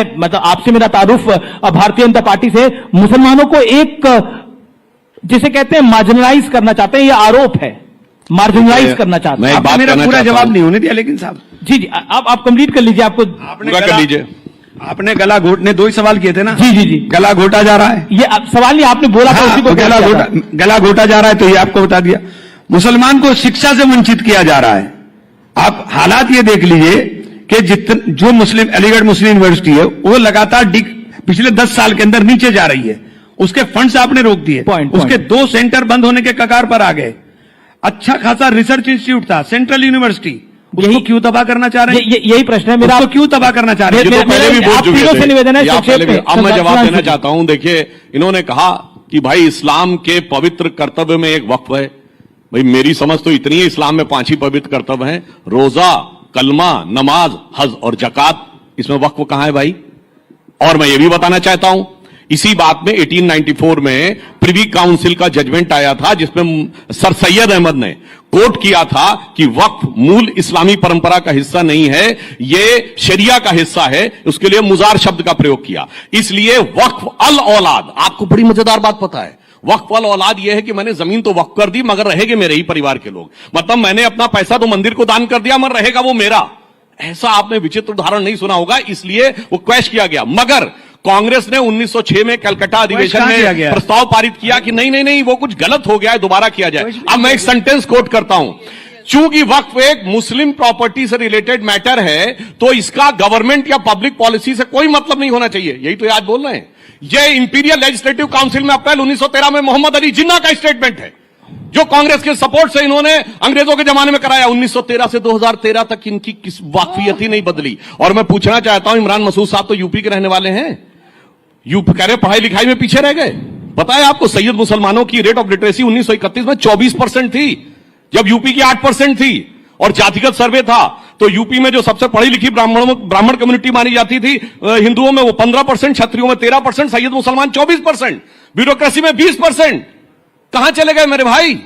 मतलब आपसे मेरा तारुफ भारतीय जनता पार्टी से, मुसलमानों को एक जिसे कहते हैं मार्जिनलाइज करना चाहते हैं, यह आरोप है, मार्जिनलाइज करना चाहते हैं। आपने मेरा पूरा जवाब नहीं होने दिया लेकिन साहब। जी जी, आप कंप्लीट कर लीजिए, आपको पूरा कर लीजिए। आपने गला घोटने 2 ही सवाल किए थे ना। जी जी जी, गला घोटा जा रहा है, ये सवाल नहीं आपने बोला था, उसी को गला घोटा जा रहा है, तो ये आपको बता दिया। मुसलमान को शिक्षा से वंचित किया जा रहा है। आप हालात ये देख लीजिए कि जो मुस्लिम अलीगढ़ मुस्लिम यूनिवर्सिटी है वो लगातार पिछले 10 साल के अंदर नीचे जा रही है, उसके फंड्स आपने रोक दिए, उसके 2 सेंटर बंद होने के कगार पर आ गए। अच्छा खासा रिसर्च इंस्टीट्यूट था, सेंट्रल यूनिवर्सिटी, उसको क्यों तबाह करना चाह रहे हैं? यही प्रश्न है मेरा, उसको क्यों तबाह करना चाह रहे हैं? ये तो पहले भी बोल चुके थे, निवेदन है। अब मैं जवाब देना चाहता हूं। देखिए, इन्होंने कहा कि भाई इस्लाम के पवित्र कर्तव्य में एक वक्फ है। भाई मेरी समझ तो इतनी है, इस्लाम में 5 ही पवित्र कर्तव्य हैं, रोजा, कलमा, नमाज, हज और जकात। इसमें वक्फ कहां है भाई? और मैं ये भी बताना चाहता हूं, इसी बात में 1894 में प्रिवी काउंसिल का जजमेंट आया था, जिसमें सर सैयद अहमद ने कोट किया था कि वक्फ मूल इस्लामी परंपरा का हिस्सा नहीं है, ये शरिया का हिस्सा है। उसके लिए मुजार शब्द का प्रयोग किया। इसलिए वक्फ अल औलाद, आपको बड़ी मजेदार बात पता है, वक्फ अल औलाद यह है कि मैंने जमीन तो वक्फ कर दी मगर रहेंगे मेरे ही परिवार के लोग। मतलब मैंने अपना पैसा तो मंदिर को दान कर दिया मगर रहेगा वो मेरा। ऐसा आपने विचित्र उदाहरण नहीं सुना होगा, इसलिए वो क्वैश किया गया। मगर कांग्रेस ने 1906 में कलकत्ता अधिवेशन में प्रस्ताव पारित किया कि नहीं वो कुछ गलत हो गया है, दोबारा किया जाए। अब मैं एक सेंटेंस कोट करता हूं, चूंकि वक्फ एक मुस्लिम प्रॉपर्टी से रिलेटेड मैटर है तो इसका गवर्नमेंट या पब्लिक पॉलिसी से कोई मतलब नहीं होना चाहिए। यही तो आज बोल रहे हैं। यह इंपीरियल लेजिस्लेटिव काउंसिल में अप्रैल 1913 में मोहम्मद अली जिन्ना का स्टेटमेंट है, जो कांग्रेस के सपोर्ट से इन्होंने अंग्रेजों के जमाने में कराया। 1913 से 2013 तक इनकी किस वाकफियत ही नहीं बदली। और मैं पूछना चाहता हूं, इमरान मसूद साहब तो यूपी के रहने वाले हैं, यूपी कह रहे पढ़ाई लिखाई में पीछे रह गए। पता है आपको, सैयद मुसलमानों की रेट ऑफ लिटरेसी 1931 में 24% थी, जब यूपी की 8% थी। और जातिगत सर्वे था तो यूपी में जो सबसे पढ़ी लिखी ब्राह्मण कम्युनिटी मानी जाती थी हिंदुओं में, वो 15%, क्षत्रियों में 13%, सैयद मुसलमान 24%, ब्यूरोक्रेसी में 20%। कहां चले गए मेरे भाई?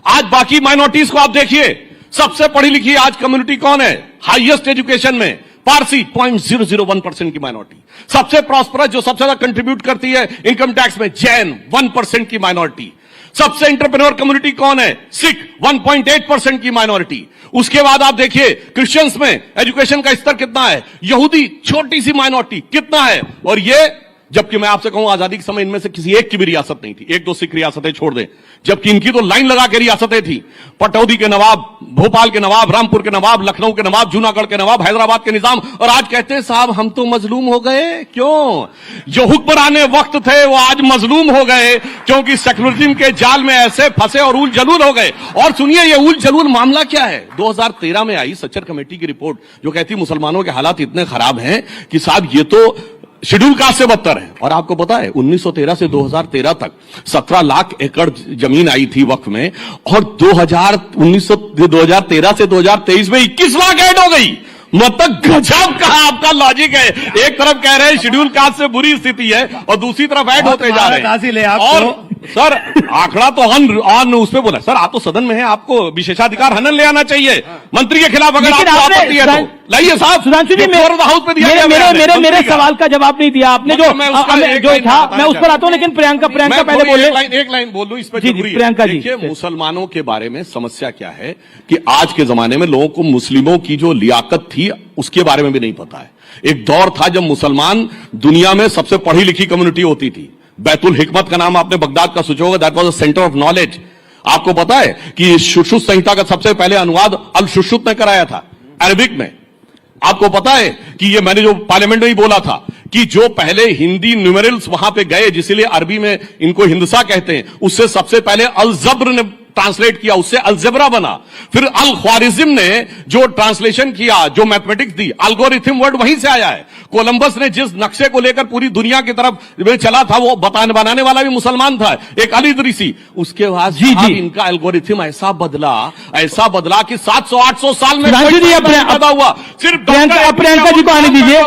आज बाकी माइनॉरिटीज को आप देखिए, सबसे पढ़ी लिखी आज कम्युनिटी कौन है हाईएस्ट एजुकेशन में? पारसी 0.001% की माइनॉरिटी। सबसे प्रॉस्परस जो सबसे ज्यादा कंट्रीब्यूट करती है इनकम टैक्स में, जैन 1% की माइनॉरिटी। सबसे एंटरप्रेन्योर कम्युनिटी कौन है? सिख 1.8% की माइनॉरिटी। उसके बाद आप देखिए क्रिश्चियंस में एजुकेशन का स्तर कितना है, यहूदी छोटी सी माइनॉरिटी कितना है। और ये जबकि मैं आपसे कहूं आजादी के समय इनमें से किसी एक की भी रियासत नहीं थी, 1-2 सिख रियासतें छोड़ दें, जबकि इनकी तो लाइन लगा के रियासतें थी। पटौदी के नवाब, भोपाल के नवाब, रामपुर के नवाब, लखनऊ के नवाब, जूनागढ़ के नवाब, हैदराबाद के निजाम। और आज कहते हैं साहब हम तो मजलूम हो गए। क्यों? जो हुक्मराने वक्त थे वो आज मजलूम हो गए, क्योंकि सेक्युलरिज्म के जाल में ऐसे फंसे और उल जलूल हो गए। और सुनिए ये उल जलूल मामला क्या है। 2013 में आई सच्चर कमेटी की रिपोर्ट जो कहती मुसलमानों के हालात इतने खराब हैं कि साहब ये तो शेड्यूल कास्ट से बदतर है। और आपको पता है 1913 से 2013 तक 17 लाख एकड़ जमीन आई थी वक्फ में, और 2013 से 2023 में 21 लाख ऐड हो गई। मतलब गजब का आपका लॉजिक है। एक तरफ कह रहे हैं शेड्यूल कास्ट से बुरी स्थिति है और दूसरी तरफ ऐड होते जा रहे हैं। और सर आंकड़ा तो ऑन उस पे बोला सर, आप तो सदन में हैं, आपको विशेषाधिकार हनन ले आना चाहिए मंत्री के खिलाफ अगर आपको आपत्ति है तो लाइए साहब। सुधांशु जी हाउस पे दिया मेरे सवाल का जवाब नहीं दिया आपने, जो था मैं उस पर आता हूं, लेकिन प्रियंका पहले बोले। एक लाइन बोल दूं इस पर। प्रियंका जी, देखिए मुसलमानों के बारे में समस्या क्या है कि आज के जमाने में लोगों को मुस्लिमों की जो लियाकत थी उसके बारे में भी नहीं पता है। एक दौर था जब मुसलमान दुनिया में सबसे पढ़ी लिखी कम्युनिटी होती थी। बैतुल हिकमत का नाम आपने बगदाद का सोचा होगा, that was a centre of knowledge. आपको पता है कि शुश्रुत संहिता का सबसे पहले अनुवाद अल शुश्रुत ने कराया था अरबिक में। आपको पता है कि ये मैंने जो पार्लियामेंट में ही बोला था कि जो पहले हिंदी न्यूमेरल्स वहां पे गए, जिसलिए अरबी में इनको हिंदसा कहते हैं, उससे सबसे पहले अल जब्र ने ट्रांसलेट किया, उससे अलजेब्रा बना। फिर अल ख्वारिज्म ने जो ट्रांसलेशन किया, जो मैथमेटिक्स दी, एल्गोरिथम वर्ड वहीं से आया है। कोलंबस ने जिस नक्शे को लेकर पूरी दुनिया की तरफ चला था वो बनाने वाला भी मुसलमान था, एक अल इदरीसी। उसके बाद इनका एल्गोरिथम ऐसा बदला कि 700-800 साल में पैदा हुआ। सिर्फ प्रियंका जी को आने दीजिए,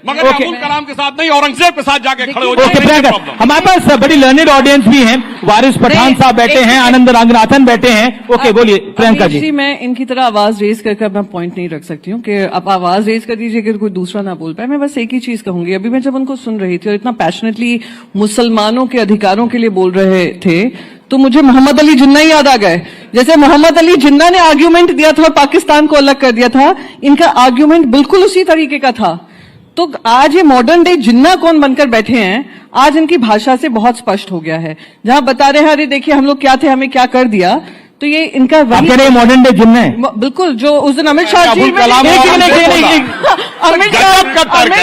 मगर अब्दुल कलाम के साथ नहीं, औरंगजेब के साथ जाके खड़े हो जाए। हमारे पास बड़ी लर्नेड ऑडियंस भी है, वारिस पठान साहब बैठे हैं, आनंद रंगनाथ संगठन बैठे हैं। ओके, बोलिए प्रियंका अमीश जी। मैं इनकी तरह आवाज रेज करके अपना पॉइंट नहीं रख सकती हूँ कि आप आवाज रेज कर दीजिए अगर कोई दूसरा ना बोल पाए। मैं बस एक ही चीज कहूंगी, अभी मैं जब उनको सुन रही थी और इतना पैशनेटली मुसलमानों के अधिकारों के लिए बोल रहे थे, तो मुझे मोहम्मद अली जिन्ना ही याद आ गए। जैसे मोहम्मद अली जिन्ना ने आर्ग्यूमेंट दिया था और पाकिस्तान को अलग कर दिया था, इनका आर्ग्यूमेंट बिल्कुल उसी तरीके का था। तो आज ये मॉडर्न डे जिन्ना कौन बनकर बैठे हैं, आज इनकी भाषा से बहुत स्पष्ट हो गया है। जहां बता रहे हैं अरे देखिए हम लोग क्या थे, हमें क्या कर दिया, तो ये इनका आप कह रहे हैं मॉडर्न डे जिन्ना है? बिल्कुल, जो उस दिन अमित शाह जी अबुल कलाम अमित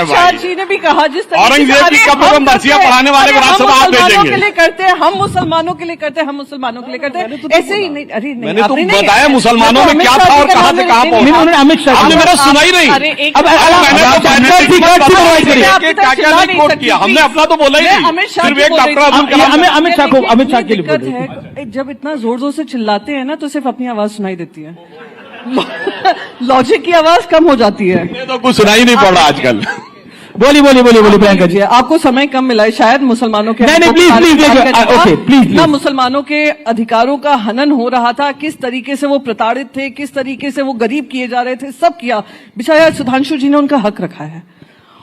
शाह जी ने भी कहा जिस तरीके औरंगजेब की कब्र में बरसिया पढ़ाने वाले विधानसभा आप भेजेंगे। के लिए करते हैं, हम मुसलमानों के लिए करते हैं, हम मुसलमानों के लिए करते हैं, ऐसे ही नहीं। अरे नहीं, मैंने तो आपने नहीं बताया मुसलमानों में क्या था और कहां से कहां पहुंचा। उन्होंने अमित शाह आपने मेरा सुना ही नहीं। कोट किया हमने, अपना तो बोला ही नहीं। अमित शाह सिर्फ एक डॉक्टर अब्दुल कलाम अमित शाह के लिए बोल रही है। जब इतना जोर जोर से चिल्लाते हैं ना, तो सिर्फ अपनी आवाज सुनाई देती है, लॉजिक की आवाज कम हो जाती है। ये तो कुछ सुनाई नहीं पड़ रहा आजकल। बोलिए प्रियंका जी। आपको समय कम मिला है शायद मुसलमानों के नहीं, प्लीज ना मुसलमानों के अधिकारों का हनन हो रहा था, किस तरीके से वो प्रताड़ित थे, किस तरीके से वो गरीब किए जा रहे थे, सब किया। बेचारा सुधांशु जी ने उनका हक रखा है,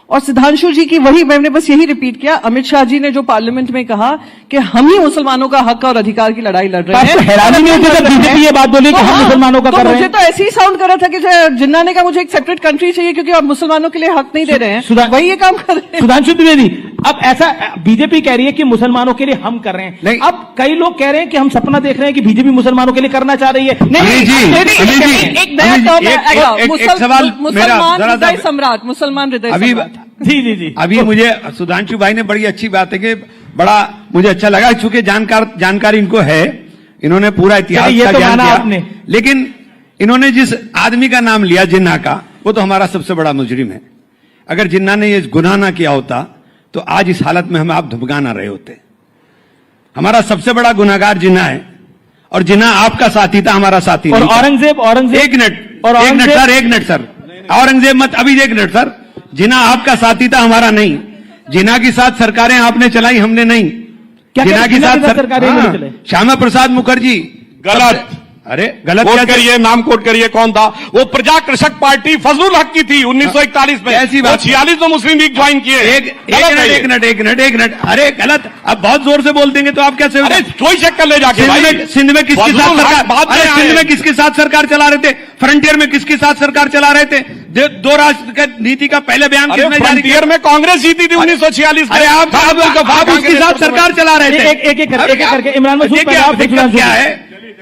और सुधांशु जी की वही मैंने बस यही रिपीट किया। अमित शाह जी ने जो पार्लियामेंट में कहा कि हम ही मुसलमानों का हक और अधिकार की लड़ाई लड़ रहे हैं, हैरानी नहीं होती जब बीजेपी ये बात बोली कि हम मुसलमानों का कर रहे हैं। मुझे तो ऐसे ही साउंड कर रहा था कि जिन्ना ने कहा मुझे एक सेपरेट कंट्री चाहिए क्योंकि आप मुसलमानों के लिए हक नहीं दे रहे हैं, वही ये काम कर रहे हैं। सुधांशु द्विवेदी, अब ऐसा बीजेपी कह रही है कि मुसलमानों के लिए हम कर रहे हैं, नहीं। अब कई लोग कह रहे हैं कि हम सपना देख रहे हैं कि बीजेपी मुसलमानों के लिए करना चाह रही है। एक नया टर्म आएगा, मुसलमान हृदय सम्राट, मुसलमान हृदय सम्राट। जी। अभी मुझे सुधांशु भाई ने बड़ी अच्छी बात है कि बड़ा मुझे अच्छा लगा, चूंकि जानकारी इनको है, इन्होंने पूरा इतिहास ये का तो ज्ञान माना दिया। आपने। लेकिन इन्होंने जिस आदमी का नाम लिया जिन्ना का, वो तो हमारा सबसे बड़ा मुजरिम है। अगर जिन्ना ने ये गुनाह ना किया होता तो आज इस हालत में हम आप धुपका ना रहे होते। हमारा सबसे बड़ा गुनाहगार जिन्ना है, और जिन्ना आपका साथी था, हमारा साथी और नहीं था। औरंगजेब एक मिनट सर, औरंगजेब मत, अभी एक मिनट सर, जिन्ना आपका साथी था, हमारा नहीं। जिन्ना के साथ सरकारें आपने चलाई, हमने नहीं। जिन्ना के साथ सरकारें चलाई, श्यामा प्रसाद मुखर्जी। गलत। अरे गलत कोट क्या करिए, नाम कोट करिए, कौन था वो? प्रजा कृषक पार्टी फजलुल हक की थी 1941 में। ऐसी बात 46 में मुस्लिम लीग ज्वाइन किए। एक मिनट, अरे गलत, अब बहुत जोर से बोल देंगे तो आप कैसे? अरे कोई चेक कर ले जाके भाई। सिंध में किसके साथ सरकार, सिंध में किसके साथ सरकार चला रहे थे? फ्रंटियर में किसके साथ सरकार चला रहे थे? दो राष्ट्र नीति का पहले बयान किसने जारी किया? फ्रंटियर में कांग्रेस जीती थी 1946 में। अरे आप उसके साथ सरकार चला रहे थे। एक करके इमरान मसूद पहले आप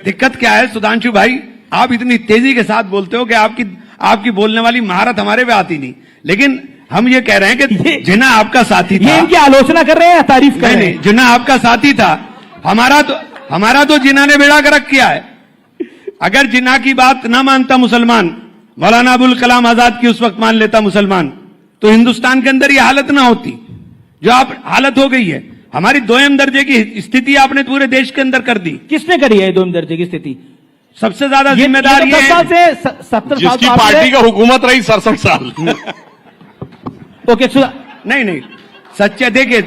दिक्कत क्या है सुधांशु भाई? आप इतनी तेजी के साथ बोलते हो कि आपकी बोलने वाली महारत हमारे पे आती नहीं। लेकिन हम ये कह रहे हैं कि जिन्ना आपका साथी था। ये इनकी आलोचना कर रहे हैं या तारीफ कर रहे हैं? जिन्ना आपका साथी था, हमारा तो जिन्ना ने बेड़ा गर्क किया है। अगर जिन्ना की बात ना मानता मुसलमान, मौलाना अबुल कलाम आजाद की उस वक्त मान लेता मुसलमान, तो हिंदुस्तान के अंदर ये हालत ना होती जो आप हालत हो गई है। हमारी दोयम दर्जे की स्थिति आपने पूरे देश के अंदर कर दी। किसने करी है दोयम दर्जे की स्थिति? सबसे ज्यादा जिम्मेदार ये 70 साल जिसकी पार्टी का हुकूमत रही 67 साल। ओके, नहीं सच्चे देखिए,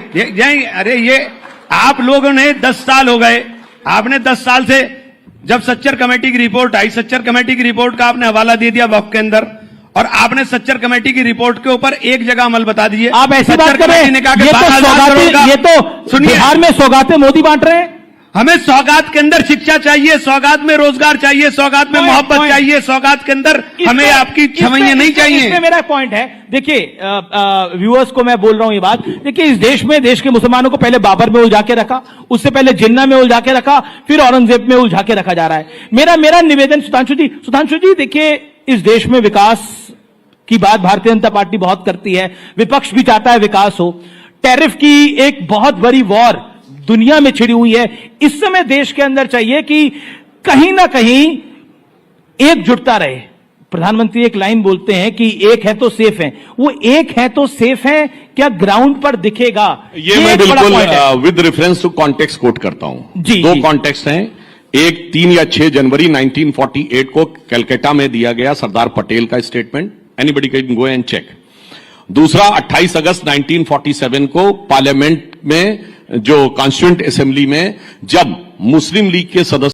अरे ये आप लोगों ने 10 साल हो गए, आपने 10 साल से जब सच्चर कमेटी की रिपोर्ट आई, सच्चर कमेटी की रिपोर्ट का आपने हवाला दे दिया वक्त के अंदर, और आपने सच्चर कमेटी की रिपोर्ट के ऊपर एक जगह अमल बता दीजिए। आप ऐसी बात कर रहे हैं, ये तो बिहार में सौगातें मोदी बांट रहे हैं। हमें सौगात के अंदर शिक्षा चाहिए, सौगात में रोजगार चाहिए, सौगात में मोहब्बत चाहिए, सौगात के अंदर हमें आपकी छवैया नहीं चाहिए। इसमें मेरा पॉइंट है, देखिए व्यूअर्स को मैं बोल रहा हूं ये बात, देखिए इस देश में देश के मुसलमानों को पहले बाबर में उलझा के रखा, उससे पहले जिन्ना में उलझा के रखा, फिर औरंगजेब में उलझा के रखा जा रहा है। मेरा निवेदन सुधांशु जी देखिए, इस देश में विकास की बात भारतीय जनता पार्टी बहुत करती है, विपक्ष भी चाहता है विकास हो। टैरिफ की एक बहुत बड़ी वॉर दुनिया में छिड़ी हुई है। इस समय देश के अंदर चाहिए कि कहीं ना कहीं एकजुटता रहे। प्रधानमंत्री एक लाइन बोलते हैं कि एक है तो सेफ है, वो एक है तो सेफ है, क्या ग्राउंड पर दिखेगा? ये मैं बिल्कुल with reference to context quote करता हूं। दो कॉन्टेक्स्ट हैं, एक 3 या 6 जनवरी 1948 को कलकत्ता में दिया गया सरदार पटेल का statement, anybody can go and check. दूसरा 28 अगस्त 1947 को पार्लियामेंट में जो कॉन्स्टिट्यूएंट असेंबली में जब मुस्लिम लीग के सदस्य